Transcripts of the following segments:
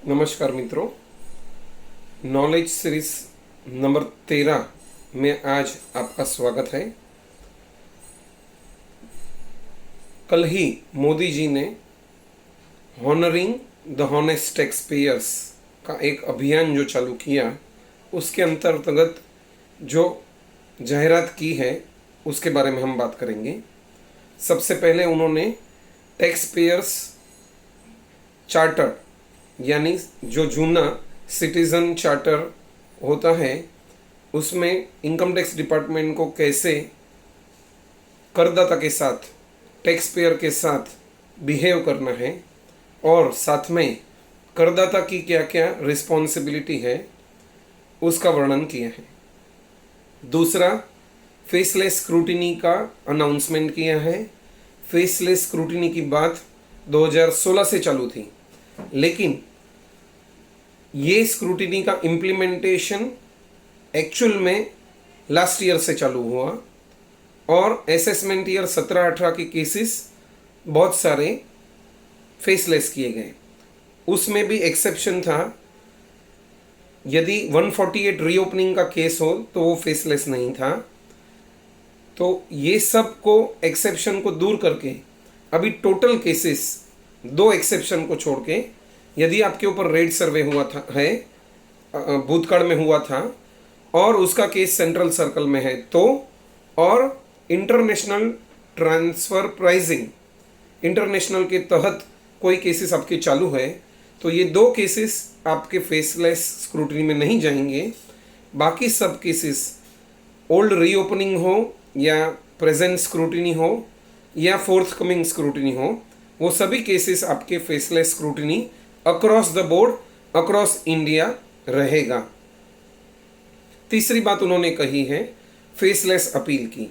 नमस्कार मित्रों, knowledge series number 13 में आज आपका स्वागत है। कल ही मोदी जी ने honouring the honest tax payers का एक अभियान जो चालू किया, उसके अंतर्गत जो जाहिरात की है उसके बारे में हम बात करेंगे। सबसे पहले उन्होंने टैक्स पेयर्स चार्टर यानी जो जूना सिटीज़न चार्टर होता है उसमें इनकम टैक्स डिपार्टमेंट को कैसे करदाता के साथ, टैक्स पेयर के साथ बिहेव करना है और साथ में करदाता की क्या क्या रिस्पॉन्सिबिलिटी है उसका वर्णन किया है। दूसरा, फेसलेस स्क्रूटिनी का अनाउंसमेंट किया है। फेसलेस स्क्रूटिनी की बात 2016 से चालू थी, लेकिन ये स्क्रूटिनी का इम्प्लीमेंटेशन एक्चुअल में लास्ट ईयर से चालू हुआ और असेसमेंट ईयर 17-18 के केसेस बहुत सारे फेसलेस किए गए। उसमें भी एक्सेप्शन था, यदि 148 रीओपनिंग का केस हो तो वो फेसलेस नहीं था। तो ये सब को एक्सेप्शन को दूर करके अभी टोटल केसेस 2 एक्सेप्शन को छोड़ के, यदि आपके ऊपर रेड सर्वे हुआ था है भूतकाल में हुआ था और उसका केस सेंट्रल सर्कल में है तो, और इंटरनेशनल ट्रांसफ़र प्राइजिंग इंटरनेशनल के तहत कोई केसेस आपके चालू है तो ये 2 केसेस आपके फेसलेस स्क्रूटनी में नहीं जाएंगे। बाकी सब केसेस ओल्ड रीओपनिंग हो या प्रेजेंट स्क्रूटनी हो या फोर्थ कमिंग स्क्रूटनी हो, वो सभी केसेस आपके faceless scrutiny across the board, across India रहेगा। तीसरी बात उन्होंने कही है फेसलेस अपील की।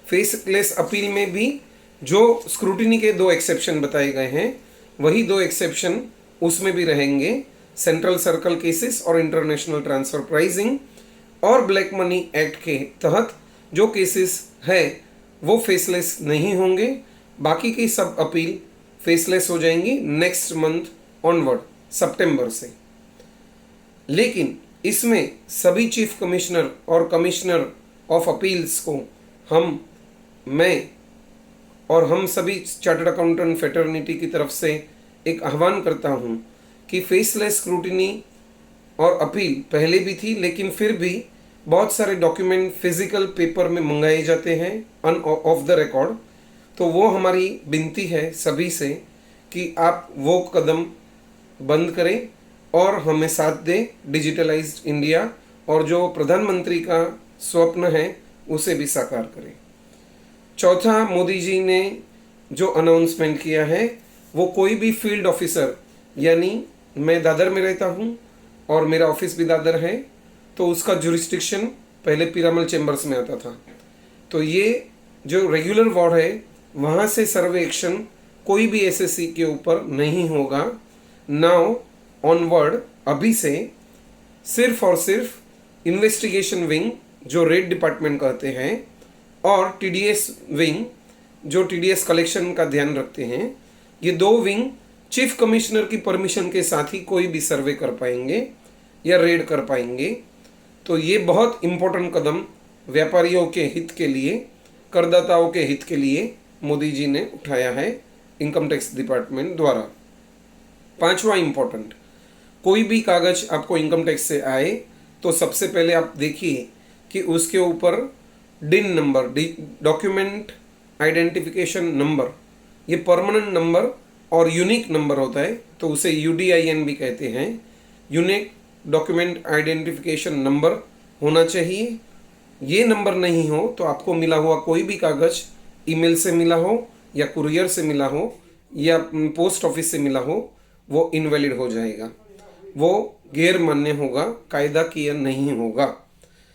फेसलेस अपील में भी जो स्क्रूटिनी के 2 एक्सेप्शन बताए गए हैं, वही 2 एक्सेप्शन उसमें भी रहेंगे। सेंट्रल सर्कल केसेस और इंटरनेशनल ट्रांसफ़र प्राइजिंग और ब्लैक मनी एक्ट के तहत जो केसेस है वो फेसलेस नहीं होंगे। बाकी की सब अपील फेसलेस हो जाएंगी नेक्स्ट मंथ ऑनवर्ड, सितंबर से। लेकिन इसमें सभी चीफ कमिश्नर और कमिश्नर ऑफ अपील्स को मैं और हम सभी चार्टर्ड अकाउंटेंट फेटर्निटी की तरफ से एक आह्वान करता हूं कि फेसलेस स्क्रूटिनी और अपील पहले भी थी, लेकिन फिर भी बहुत सारे डॉक्यूमेंट फिजिकल पेपर में मंगाए जाते हैं ऑफ द रिकॉर्ड। तो वो हमारी विनती है सभी से कि आप वो कदम बंद करें और हमें साथ दें डिजिटलाइज्ड इंडिया, और जो प्रधानमंत्री का स्वप्न है उसे भी साकार करें। चौथा, मोदी जी ने जो अनाउंसमेंट किया है वो कोई भी फील्ड ऑफिसर, यानी मैं दादर में रहता हूँ और मेरा ऑफिस भी दादर है, तो उसका जुरिस्डिक्शन पहले पीरामल चैम्बर्स में आता था। तो ये जो रेगुलर वार्ड है वहाँ से सर्वे एक्शन कोई भी एसएससी के ऊपर नहीं होगा। नाउ ऑनवर्ड अभी से सिर्फ और सिर्फ इन्वेस्टिगेशन विंग जो रेड डिपार्टमेंट कहते हैं और टीडीएस विंग जो टीडीएस कलेक्शन का ध्यान रखते हैं, ये 2 विंग चीफ कमिश्नर की परमिशन के साथ ही कोई भी सर्वे कर पाएंगे या रेड कर पाएंगे। तो ये बहुत इम्पोर्टेंट कदम व्यापारियों के हित के लिए, करदाताओं के हित के लिए मोदी जी ने उठाया है इनकम टैक्स डिपार्टमेंट द्वारा। 5वां इम्पोर्टेंट, कोई भी कागज आपको इनकम टैक्स से आए तो सबसे पहले आप देखिए कि उसके ऊपर डिन नंबर, डॉक्यूमेंट आइडेंटिफिकेशन नंबर, ये परमानेंट नंबर और यूनिक नंबर होता है, तो उसे यूडीआईएन भी कहते हैं। यूनिक डॉक्यूमेंट आइडेंटिफिकेशन नंबर होना चाहिए। ये नंबर नहीं हो तो आपको मिला हुआ कोई भी कागज ईमेल से मिला हो या कुरियर से मिला हो या पोस्ट ऑफिस से मिला हो, वो इनवैलिड हो जाएगा, वो गैर मान्य होगा, कायदा किया नहीं होगा।